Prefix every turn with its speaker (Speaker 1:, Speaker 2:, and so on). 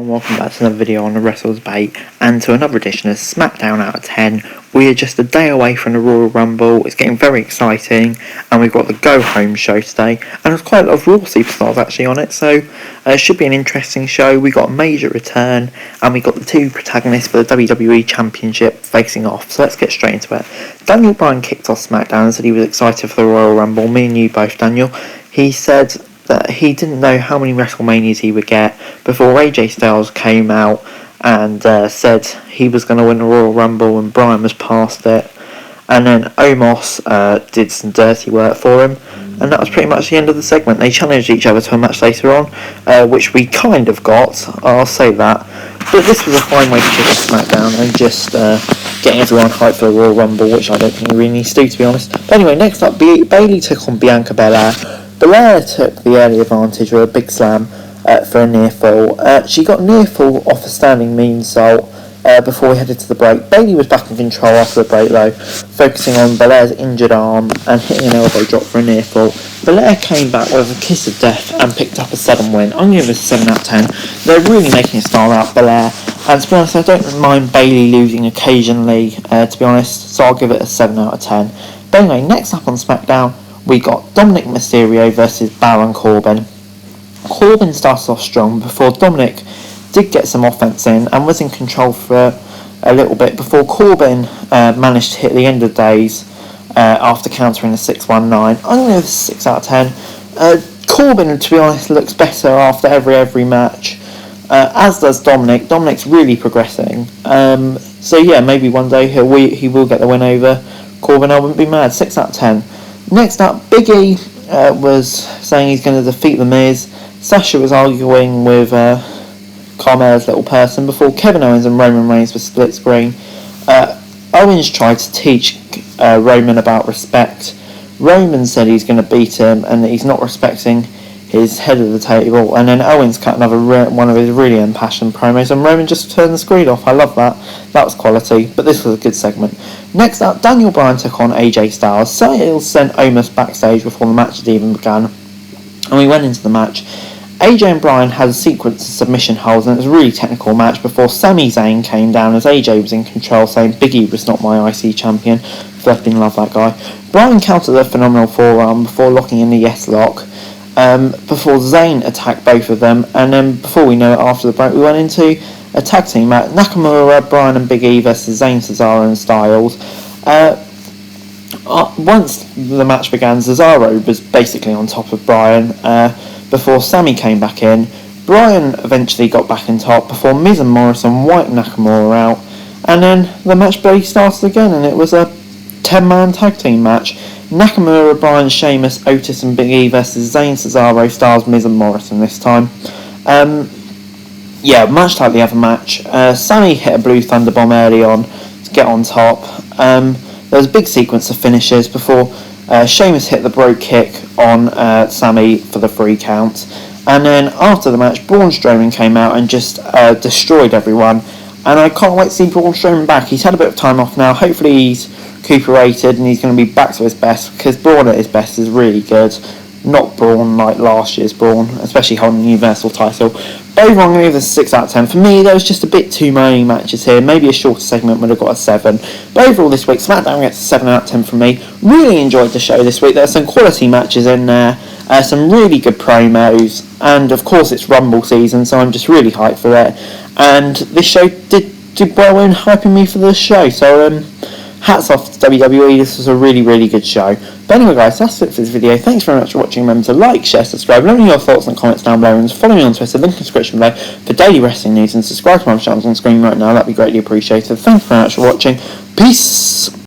Speaker 1: everyone, welcome back to another video on the Wrestler's Bait and to another edition of Smackdown Out of 10. We are just a day away from the Royal Rumble. It's getting very exciting and we've got the Go Home show today and there's quite a lot of Raw superstars actually on it, so it should be an interesting show. We got a major return and we got the two protagonists for the WWE Championship facing off, so let's get straight into it. Daniel Bryan kicked off Smackdown and said he was excited for the Royal Rumble. Me and you both, Daniel. He said that he didn't know how many WrestleManias he would get before AJ Styles came out and said he was going to win the Royal Rumble and Bryan was past it. And then Omos did some dirty work for him, and that was pretty much the end of the segment. They challenged each other to a match later on, which we kind of got, I'll say that. But this was a fine way to kick off SmackDown and just getting everyone hyped for the Royal Rumble, which I don't think he really needs to be honest. But anyway, next up, Bayley took on Bianca Belair. Belair took the early advantage with a big slam for a near fall. She got near fall off a standing moonsault before we headed to the break. Bayley was back in control after the break though, focusing on Belair's injured arm and hitting an elbow drop for a near fall. Belair came back with a kiss of death and picked up a sudden win. I'm going to give this a 7 out of 10. They're really making a star out of Belair, and to be honest I don't mind Bayley losing occasionally, to be honest, so I'll give it a 7 out of 10. But anyway, next up on SmackDown we got Dominic Mysterio versus Baron Corbin. Corbin started off strong before Dominic did get some offense in and was in control for a little bit before Corbin managed to hit the end of days after countering a 619. I'm going to give this a 6 out of 10. Corbin, to be honest, looks better after every match, as does Dominic. Dominic's really progressing. So yeah, maybe one day he will get the win over Corbin. I wouldn't be mad. 6 out of 10. Next up, Big E was saying he's going to defeat The Miz. Sasha was arguing with Carmella's little person before Kevin Owens and Roman Reigns were split screen. Owens tried to teach Roman about respect. Roman said he's going to beat him and that he's not respecting his head of the table, and then Owens cut another one of his really impassioned promos and Roman just turned the screen off. I love that. That was quality, but this was a good segment. Next up, Daniel Bryan took on AJ Styles. Styles sent Omos backstage before the match had even begun, and we went into the match. AJ and Bryan had a sequence of submission holds and it was a really technical match before Sami Zayn came down as AJ was in control, saying Big E was not my IC champion. Flipping love that guy. Bryan countered a phenomenal forearm before locking in the yes lock. Before Zayn attacked both of them, and then before we know it, after the break we went into a tag team match. Nakamura, Bryan and Big E versus Zayn, Cesaro and Styles. Once the match began, Cesaro was basically on top of Bryan before Sami came back in. Bryan eventually got back in top before Miz and Morrison wiped Nakamura out, and then the match barely started again and it was a 10-man tag team match. Nakamura, Bryan, Sheamus, Otis and Big E versus Zayn, Cesaro, Styles, Miz and Morrison this time. Yeah, much like the other match. Sami hit a blue thunderbomb early on to get on top. There was a big sequence of finishes before Sheamus hit the brogue kick on Sami for the 3 count. And then after the match, Braun Strowman came out and just destroyed everyone. And I can't wait to see Braun Strowman back. He's had a bit of time off now. Hopefully he's recuperated and he's going to be back to his best, because Braun at his best is really good. Not Braun like last year's Braun, especially holding the Universal title. But overall, I'm going to give this a 6 out of 10. For me, there was just a bit too many matches here. Maybe a shorter segment would have got a 7. But overall this week, SmackDown gets a 7 out of 10 from me. Really enjoyed the show this week. There are some quality matches in there. Some really good promos. And of course it's Rumble season, so I'm just really hyped for it. And this show did well in hyping me for the show. So hats off to WWE. This was a really good show. But anyway guys, that's it for this video. Thanks very much for watching. Remember to like, share, subscribe, let me know your thoughts and comments down below, and follow me on Twitter, link in the description below for daily wrestling news, and subscribe to my channel on screen right now. That'd be greatly appreciated. Thanks very much for watching. Peace.